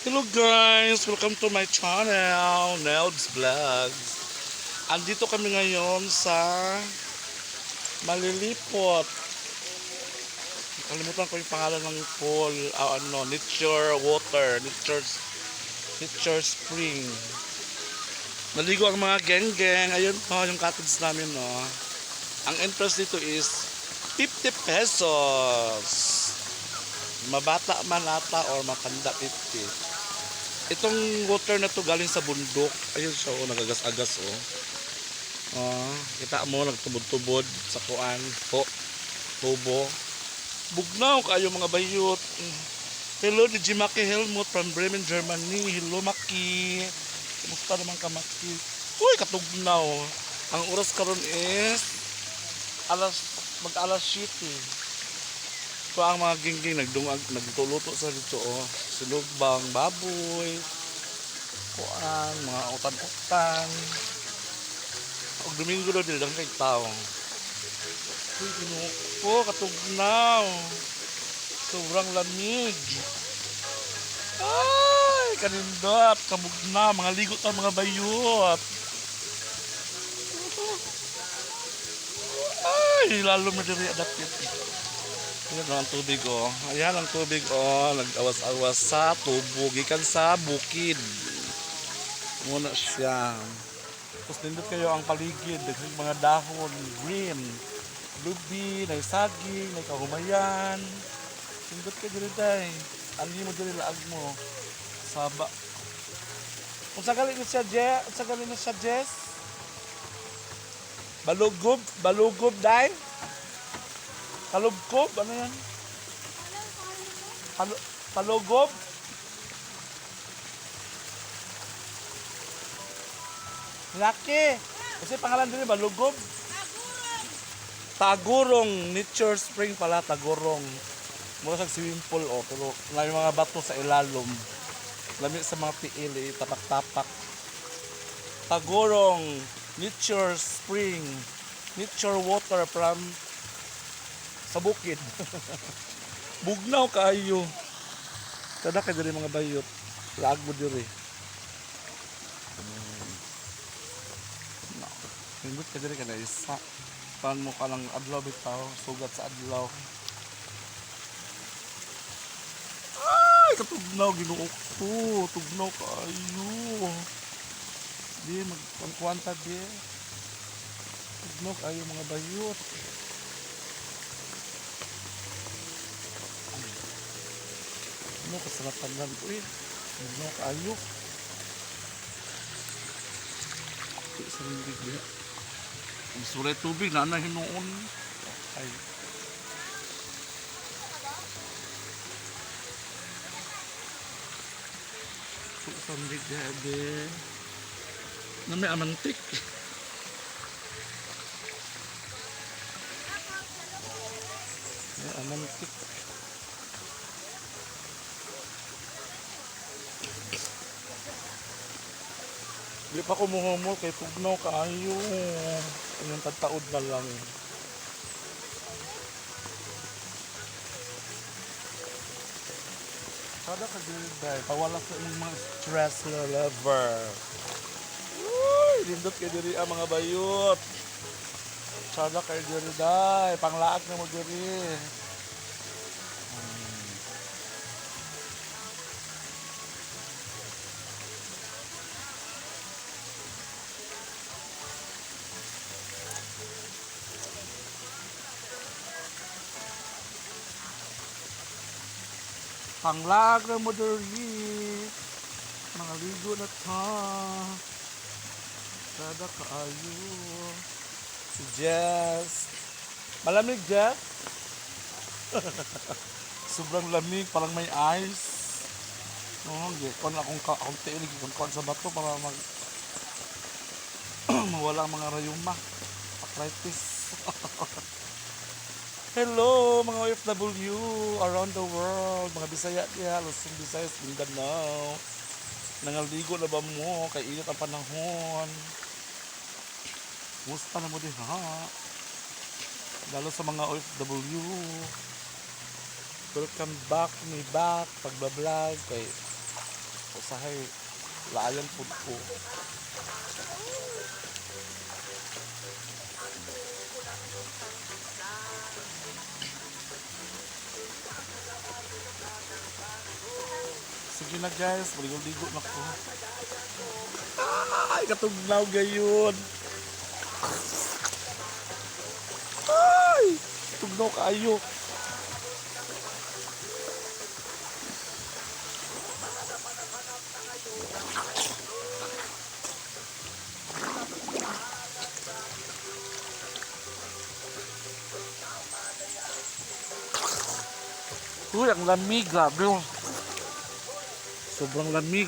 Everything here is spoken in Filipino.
Hello guys! Welcome to my channel, Nelds Vlogs. Andito kami ngayon sa Malilipot. Kalimutan ko yung pangalan ng pool, Nature Water, Nature Spring. Naligo ang mga geng-geng. Ayun po yung cottage namin, no. Ang entrance dito is 50 pesos. Mabata man ata or matanda 50. Itong water na to galing sa bundok. Ayun siya, nagagas-agas, oh. Kita mo, nagtubod-tubod sa kuan, tubo. Bugnaw kayo mga bayot. Hello, DJ Maki Helmut from Bremen, Germany. Hello, Maki. Kumusta naman ka, Maki? Uy, katugnaw. Ang oras karon is mag-alas 7. So ang mga gingging nagtuluto sa dito, oh. Sinugbang baboy, kuan, mga utan-utan. Og Domingo daw dili kay taong. Uy, kinuko, katugnaw. Sobrang lamig. Ay, kanindot, kamugna, mga ligot ang mga bayot. Ay, lalo mo diri adapted. Ayan ang tubig, oh. Ayan ang tubig, oh. Nag-awas-awas sa tubo. Gikan sa bukid. Muna siya. Tapos nindot kayo ang paligid. Daghang mga dahon. Green. Lubi. Naisaging. Nagkahumayan. Nindot kayo dito, day. Ani mo dito laag mo. Saba. Kung sagali na siya, Jess. Kung sagali na siya, Jess. Balugob. Balugob, day. Kalugkob? Ano yan? Palugob? Laki! Kasi pangalan din ba? Lugob? Tagurong. Nature Spring pala. Tagurong. Mura sa swimming pool. Oh, pero may mga bato sa ilalom. Lamig sa mga tiil. Tapak-tapak. Tagurong. Nature Spring. Nature water from sa bukid. Bugnaw kayo. Kada kay diri mga bayot. Laag mo diri. Hindot ka diri kada isa. Pan mo ka lang adlaw bitaw, sugat sa adlaw. Ay, katugnaw Ginoo ko. Tugnaw kayo. Di magkuanta di. Tugnaw kayo mga bayot. Ano kasarapan lang ito eh. Ano kayo. Ito sa rindig niya. Ang suray tubig na hinoon. Ay. Ito sa rindig niya. Na may amantik. May amantik. Hindi pa ko muhumol kay tugnaw kaayo. Yung tagtaod na lang. Sada ka dili pawala sa inyong mga stress level. Uy, lindot kay diri ang mga bayot. Sada kay diri day, panglaag na mo diri. Panglag na mo diri. Mga ligo na ta. Sada kaayo. Si Jess. Malamig, Jess? Sobrang lamig, parang may ice. Kon akong tiil, kon sa bato para mawala ang mga rayuma. Arthritis. Hello mga OFW around the world, mga Bisaya diha, Luzon, Visayas, Mindanao. Nangaligo na ba mo? Kay init ang panahon. Musta na mo diha? Lalo sa mga OFW. Welcome back, me back, pagbablog kay Usahay, layan po ko. Sige na guys, maligo-ligo na ko. Ay, katugnaw gayon. Ay, tugnaw kayo. Uy, ang lamig, grabe. Sobrang lamig.